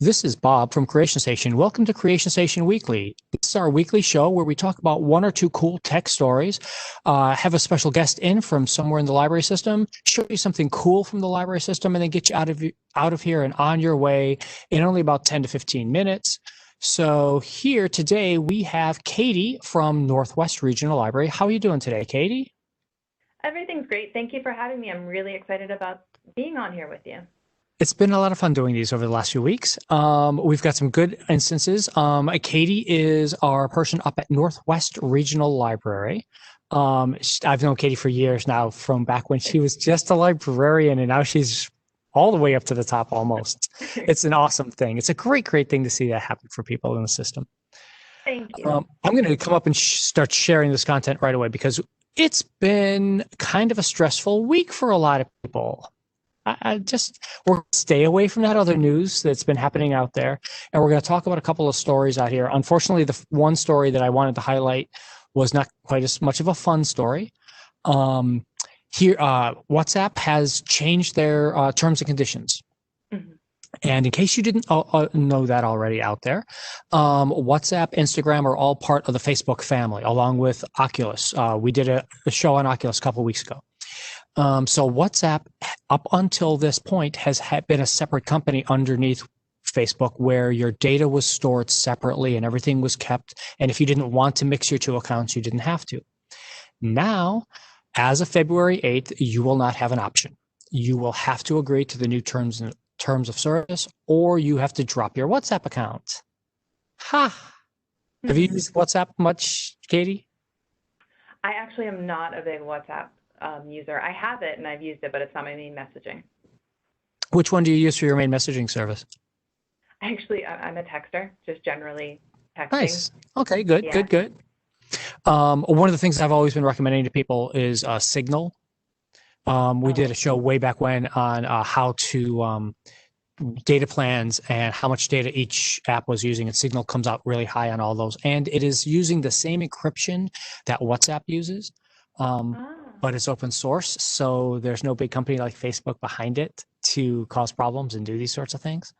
This is Bob from Creation Station. Welcome to Creation Station Weekly. This is our weekly show where we talk about one or two cool tech stories, have a special guest in from somewhere in the library system, show you something cool from the library system, and then get you out of here and on your way in only about 10 to 15 minutes. So here today we have Katie from Northwest Regional Library. How are you doing today, Katie? Everything's great. Thank you for having me. I'm really excited about being on here with you. It's been a lot of fun doing these over the last few weeks. We've got some good instances. Katie is our person up at Northwest Regional Library. I've known Katie for years now, from back when she was just a librarian, and now she's all the way up to the top almost. It's an awesome thing. It's a great, great thing to see that happen for people in the system. Thank you. I'm going to come up and start sharing this content right away because it's been kind of a stressful week for a lot of people. We're going to stay away from that other news that's been happening out there. And we're going to talk about a couple of stories out here. Unfortunately, the one story that I wanted to highlight was not quite as much of a fun story. WhatsApp has changed their terms and conditions. Mhm. And in case you didn't know that already out there, WhatsApp, Instagram are all part of the Facebook family, along with Oculus. We did a show on Oculus a couple of weeks ago. So WhatsApp, up until this point, has been a separate company underneath Facebook where your data was stored separately and everything was kept. And if you didn't want to mix your two accounts, you didn't have to. Now, as of February 8th, you will not have an option. You will have to agree to the new terms of service, or you have to drop your WhatsApp account. Ha! Have you used WhatsApp much, Katie? I actually am not a big WhatsApp user. I have it and I've used it, but it's not my main messaging. Which one do you use for your main messaging service? Actually, I'm a texter, just generally texting. Nice. Okay, good, Yeah. good, good. One of the things I've always been recommending to people is Signal. We did a show way back when on how to data plans and how much data each app was using, and Signal comes out really high on all those. And it is using the same encryption that WhatsApp uses, but it's open source, so there's no big company like Facebook behind it to cause problems and do these sorts of things.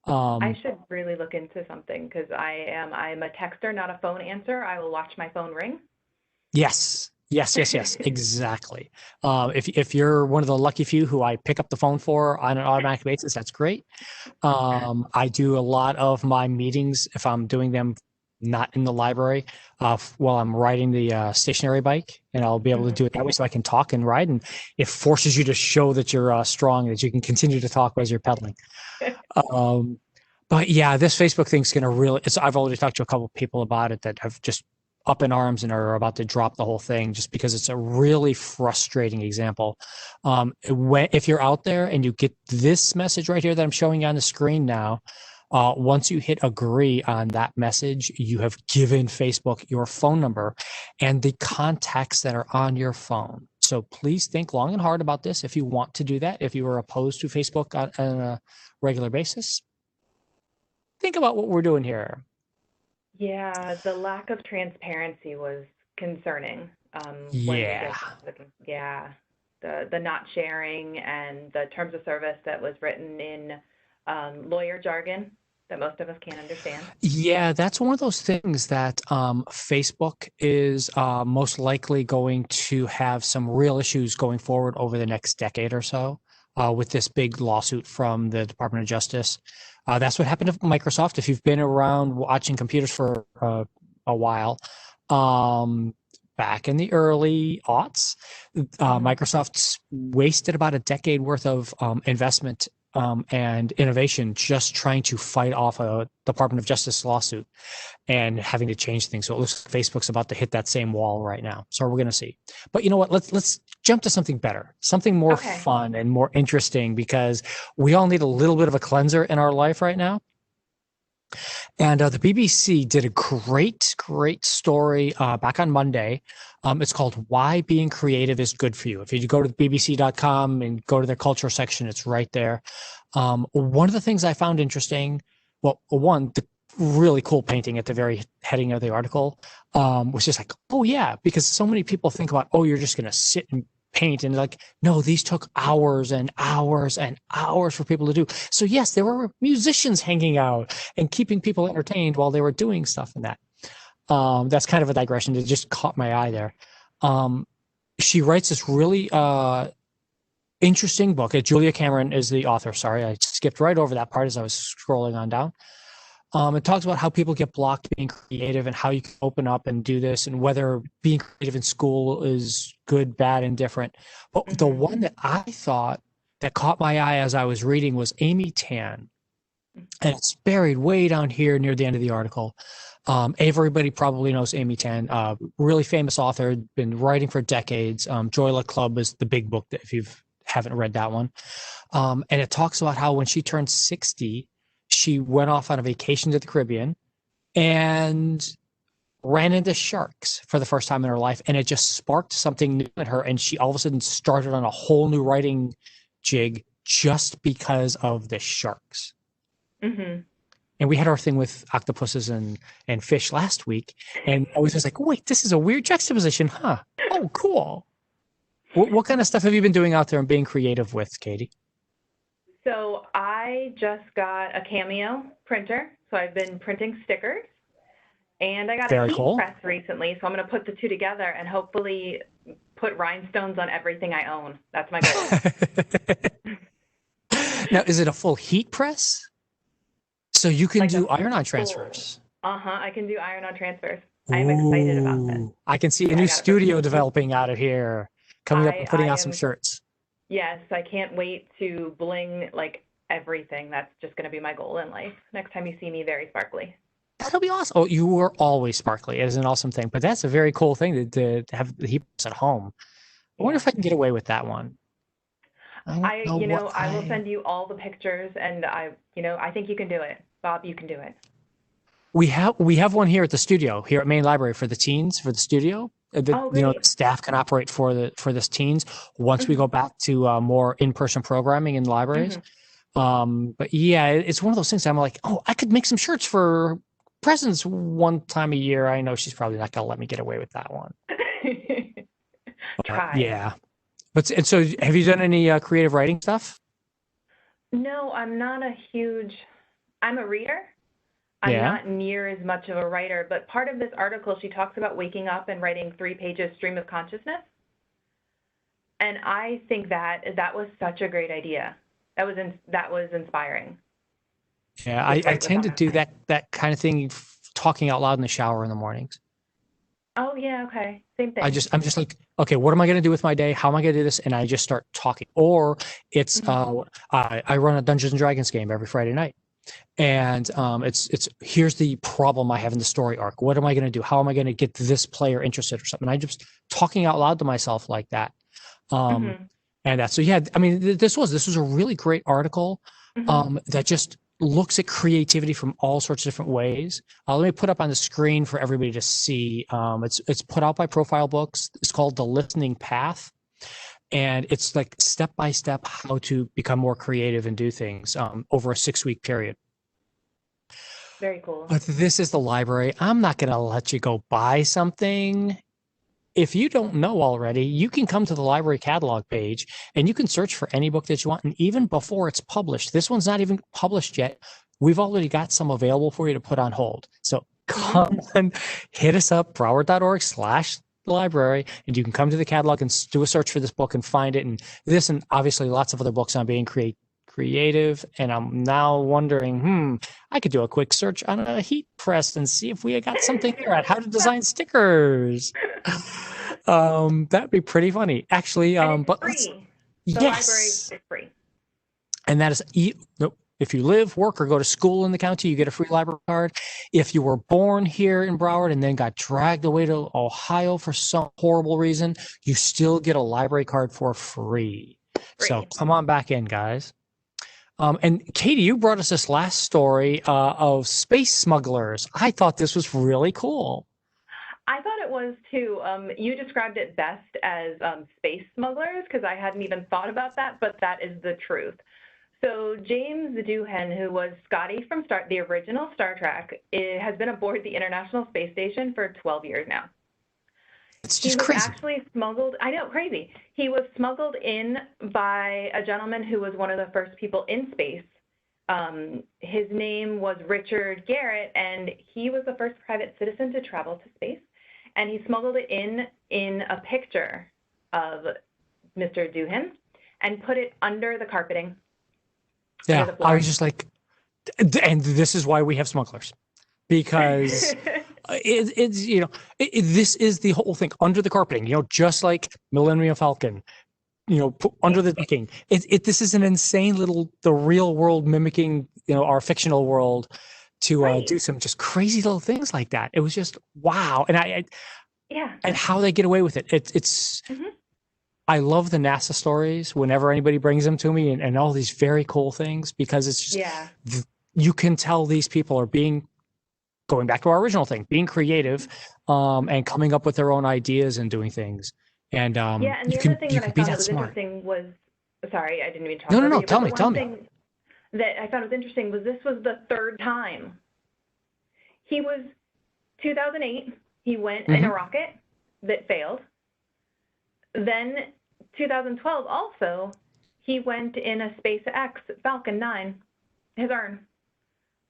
I should really look into something because I'm a texter, not a phone answer. I will watch my phone ring. Yes. Yes, exactly. If you're one of the lucky few who I pick up the phone for on an automatic basis, that's great. I do a lot of my meetings, if I'm doing them not in the library, while I'm riding the stationary bike, and I'll be able to do it that way so I can talk and ride, and it forces you to show that you're strong, that you can continue to talk as you're pedaling. But yeah, this Facebook thing's going to really, I've already talked to a couple of people about it that have just up in arms and are about to drop the whole thing just because it's a really frustrating example. If you're out there and you get this message right here that I'm showing you on the screen now, once you hit agree on that message, you have given Facebook your phone number and the contacts that are on your phone. So please think long and hard about this if you want to do that. If you are opposed to Facebook on a regular basis, think about what we're doing here. Yeah, the lack of transparency was concerning. Yeah. The not sharing and the terms of service that was written in lawyer jargon that most of us can't understand. Yeah, that's one of those things that Facebook is most likely going to have some real issues going forward over the next decade or so with this big lawsuit from the Department of Justice. That's what happened to Microsoft. If you've been around watching computers for a while, back in the early aughts, Microsoft wasted about a decade worth of investment and innovation just trying to fight off a Department of Justice lawsuit and having to change things. So it looks like Facebook's about to hit that same wall right now. So we're going to see. But you know what? Let's jump to something better, something more fun and more interesting, because we all need a little bit of a cleanser in our life right now. And the BBC did a great, great story back on Monday. It's called Why Being Creative is Good for You. If you go to bbc.com and go to their culture section, it's right there. One of the things I found interesting, well, one, the really cool painting at the very heading of the article was just like, oh yeah, because so many people think about, oh, you're just going to sit and paint. And like, no, these took hours and hours and hours for people to do. So yes, there were musicians hanging out and keeping people entertained while they were doing stuff in that. That's kind of a digression. It just caught my eye there. She writes this really interesting book. Julia Cameron is the author. Sorry, I skipped right over that part as I was scrolling on down. It talks about how people get blocked being creative and how you can open up and do this, and whether being creative in school is good, bad, and different. But the one that I thought that caught my eye as I was reading was Amy Tan. And it's buried way down here near the end of the article. Everybody probably knows Amy Tan, really famous author, been writing for decades. Joy Luck Club is the big book that if you haven't read that one. And it talks about how when she turned 60, she went off on a vacation to the Caribbean and ran into sharks for the first time in her life. And it just sparked something new in her. And she all of a sudden started on a whole new writing jig just because of the sharks. Mm-hmm. And we had our thing with octopuses and fish last week. And I was just like, wait, this is a weird juxtaposition, huh? Oh, cool. What kind of stuff have you been doing out there and being creative with, Katie? So I just got a Cameo printer. So I've been printing stickers. And I got a heat press recently. So I'm going to put the two together and hopefully put rhinestones on everything I own. That's my goal. Now, is it a full heat press? So you can like do iron-on transfers. I can do iron-on transfers. I'm excited about this. I can see a new studio developing out of here, coming up and putting out some shirts. Yes, I can't wait to bling like everything. That's just going to be my goal in life. Next time you see me, very sparkly. That'll be awesome. Oh, you were always sparkly. It is an awesome thing. But that's a very cool thing to have the heat press at home. I wonder if I can get away with that one. I will send you all the pictures, and I think you can do it. Bob, you can do it. We have one here at the studio, here at Main Library for the teens, for the studio. The staff can operate for this teens once we go back to more in-person programming in libraries. But yeah, it's one of those things I'm like, oh, I could make some shirts for presents one time a year. I know she's probably not going to let me get away with that one. Try. Yeah. But and so have you done any creative writing stuff? No, I'm a reader. I'm not near as much of a writer, but part of this article, she talks about waking up and writing 3 pages stream of consciousness. And I think that was such a great idea. That was inspiring. Yeah, I tend to do that kind of thing, talking out loud in the shower in the mornings. Oh yeah, okay. Same thing. I'm just like, okay, what am I going to do with my day? How am I going to do this? And I just start talking. Or it's I run a Dungeons and Dragons game every Friday night. And it's here's the problem I have in the story arc. What am I going to do? How am I going to get this player interested or something? I just talking out loud to myself like that. And so yeah, I mean, this was a really great article that just looks at creativity from all sorts of different ways. Let me put up on the screen for everybody to see. It's put out by Profile Books. It's called The Listening Path. And it's like step-by-step how to become more creative and do things over a 6-week period. Very cool. But this is the library. I'm not going to let you go buy something. If you don't know already, you can come to the library catalog page and you can search for any book that you want. And even before it's published, this one's not even published yet. We've already got some available for you to put on hold. So come on, hit us up, broward.org/library, and you can come to the catalog and do a search for this book and find it. And this, and obviously lots of other books on being creative. And I'm now wondering, I could do a quick search on a heat press and see if we got something there at how to design stickers. That'd be pretty funny, actually. But free. Yes, library is free. And that is if you live, work, or go to school in the county, you get a free library card. If you were born here in Broward and then got dragged away to Ohio for some horrible reason, you still get a library card for free. So come on back in, guys. And Katie, you brought us this last story of space smugglers. I thought this was really cool. I thought it was too. You described it best as space smugglers, because I hadn't even thought about that, but that is the truth. So James Doohan, who was Scotty from the original Star Trek, has been aboard the International Space Station for 12 years now. It's He just was crazy. actually smuggled. I know, crazy. He was smuggled in by a gentleman who was one of the first people in space. His name was Richard Garrett, and he was the first private citizen to travel to space. And he smuggled it in a picture of Mr. Doohan and put it under the carpeting, under Yeah, the I was floor. just like, and this is why we have smugglers, because it's this is the whole thing under the carpeting, just like Millennium Falcon, under Yeah, the decking. This is an insane little the real world mimicking our fictional world to right. do some just crazy little things like that. It was just wow, and Yeah. and how they get away with it. It's Hmm. I love the NASA stories whenever anybody brings them to me, and all these very cool things, because it's just Yeah. you can tell these people are being going back to our original thing, being creative, and coming up with their own ideas and doing things. And Yeah, and you the other can thing you that I can be found that that was smart. interesting was, sorry, I didn't mean to No, talk no, over no. you, but the Tell one me. thing that I found was interesting was this was the third time. He was 2008, he went in Hmm. a rocket that failed. Then 2012 also, he went in a SpaceX Falcon 9, his own.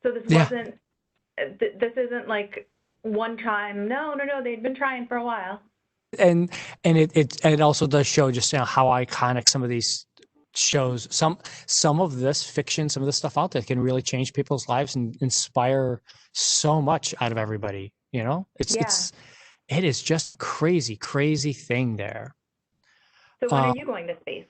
So this Yeah, wasn't, this isn't like one time. No, no, no, they'd been trying for a while. and it also does show just how iconic some of these shows, some of this fiction, some of this stuff out there can really change people's lives and inspire so much out of everybody. Yeah. It is just crazy, crazy thing there. So when are Um, you going to space?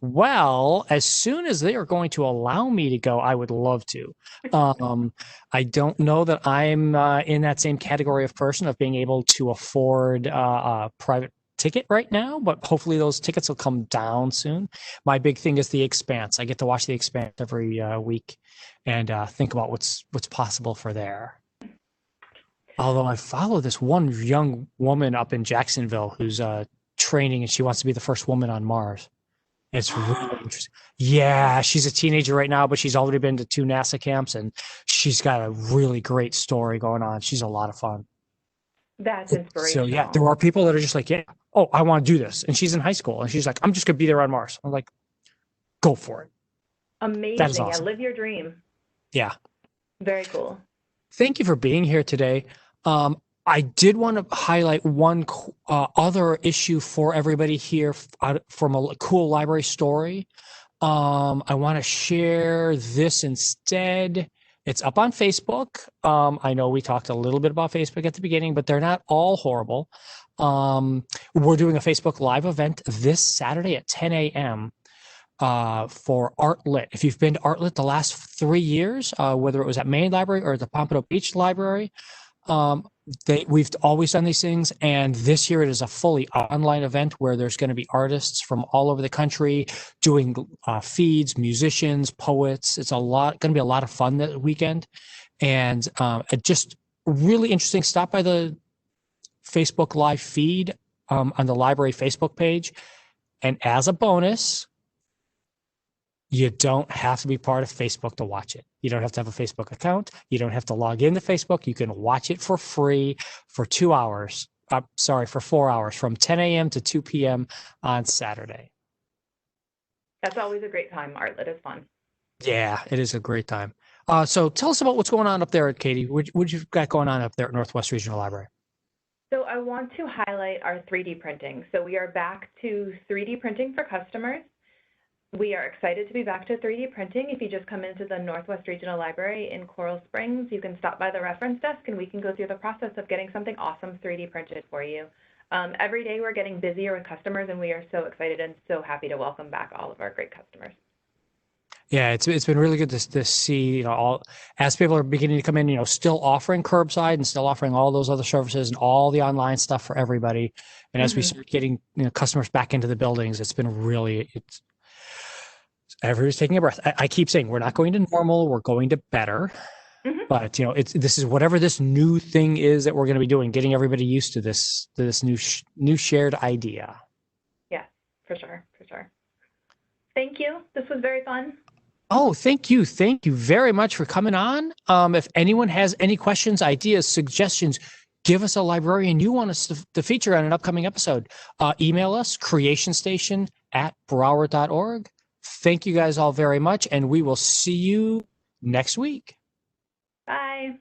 well, as soon as they are going to allow me to go, I would love to. I don't know that I'm in that same category of person of being able to afford a private ticket right now, but hopefully those tickets will come down soon. My big thing is The Expanse. I get to watch The Expanse every week and think about what's possible for there. Although I follow this one young woman up in Jacksonville who's training, and she wants to be the first woman on Mars. It's really interesting. Yeah, she's a teenager right now, but she's already been to 2 NASA camps, and she's got a really great story going on. She's a lot of fun. That's So yeah, there inspirational. are people that are just like, yeah, oh, I want to do this, and she's in high school, and she's like, I'm just gonna be there on Mars. I'm like, go for it. That is Amazing. Yeah, awesome. live your dream. Yeah. Very cool. Thank you for being here today. I did want to highlight one other issue for everybody here from a cool library story. I want to share this instead. It's up on Facebook. I know we talked a little bit about Facebook at the beginning, but they're not all horrible. We're doing a Facebook Live event this Saturday at 10 a.m. For Art Lit. If you've been to Art Lit the last 3 years, whether it was at Main Library or the Pompano Beach Library, um, we've always done these things, and this year it is a fully online event where there's going to be artists from all over the country doing feeds, musicians, poets. It's going to be a lot of fun that weekend, and it just really interesting. Stop by the Facebook Live feed on the library Facebook page, and as a bonus, you don't have to be part of Facebook to watch it. You don't have to have a Facebook account. You don't have to log into Facebook. You can watch it for free for 2 hours. For 4 hours from 10 a.m. to 2 p.m. on Saturday. That's always a great time. Artlet is fun. Yeah, it is a great time. So tell us about what's going on up there at Katie. What you've got going on up there at Northwest Regional Library? So I want to highlight our 3D printing. So we are back to 3D printing for customers. We are excited to be back to 3D printing. If you just come into the Northwest Regional Library in Coral Springs, you can stop by the reference desk and we can go through the process of getting something awesome 3D printed for you. Every day we're getting busier with customers, and we are so excited and so happy to welcome back all of our great customers. Yeah, it's been really good to see, all as people are beginning to come in, still offering curbside and still offering all those other services and all the online stuff for everybody. And as we start getting customers back into the buildings, it's been really everybody's taking a breath. I keep saying we're not going to normal, we're going to better. But this is whatever this new thing is that we're going to be doing, getting everybody used to this new shared idea. Yeah, for sure, for sure. Thank you. This was very fun. Oh, thank you. Thank you very much for coming on. If anyone has any questions, ideas, suggestions, give us a librarian you want us to feature on an upcoming episode. Email us, creationstation@broward.org. Thank you guys all very much, and we will see you next week. Bye.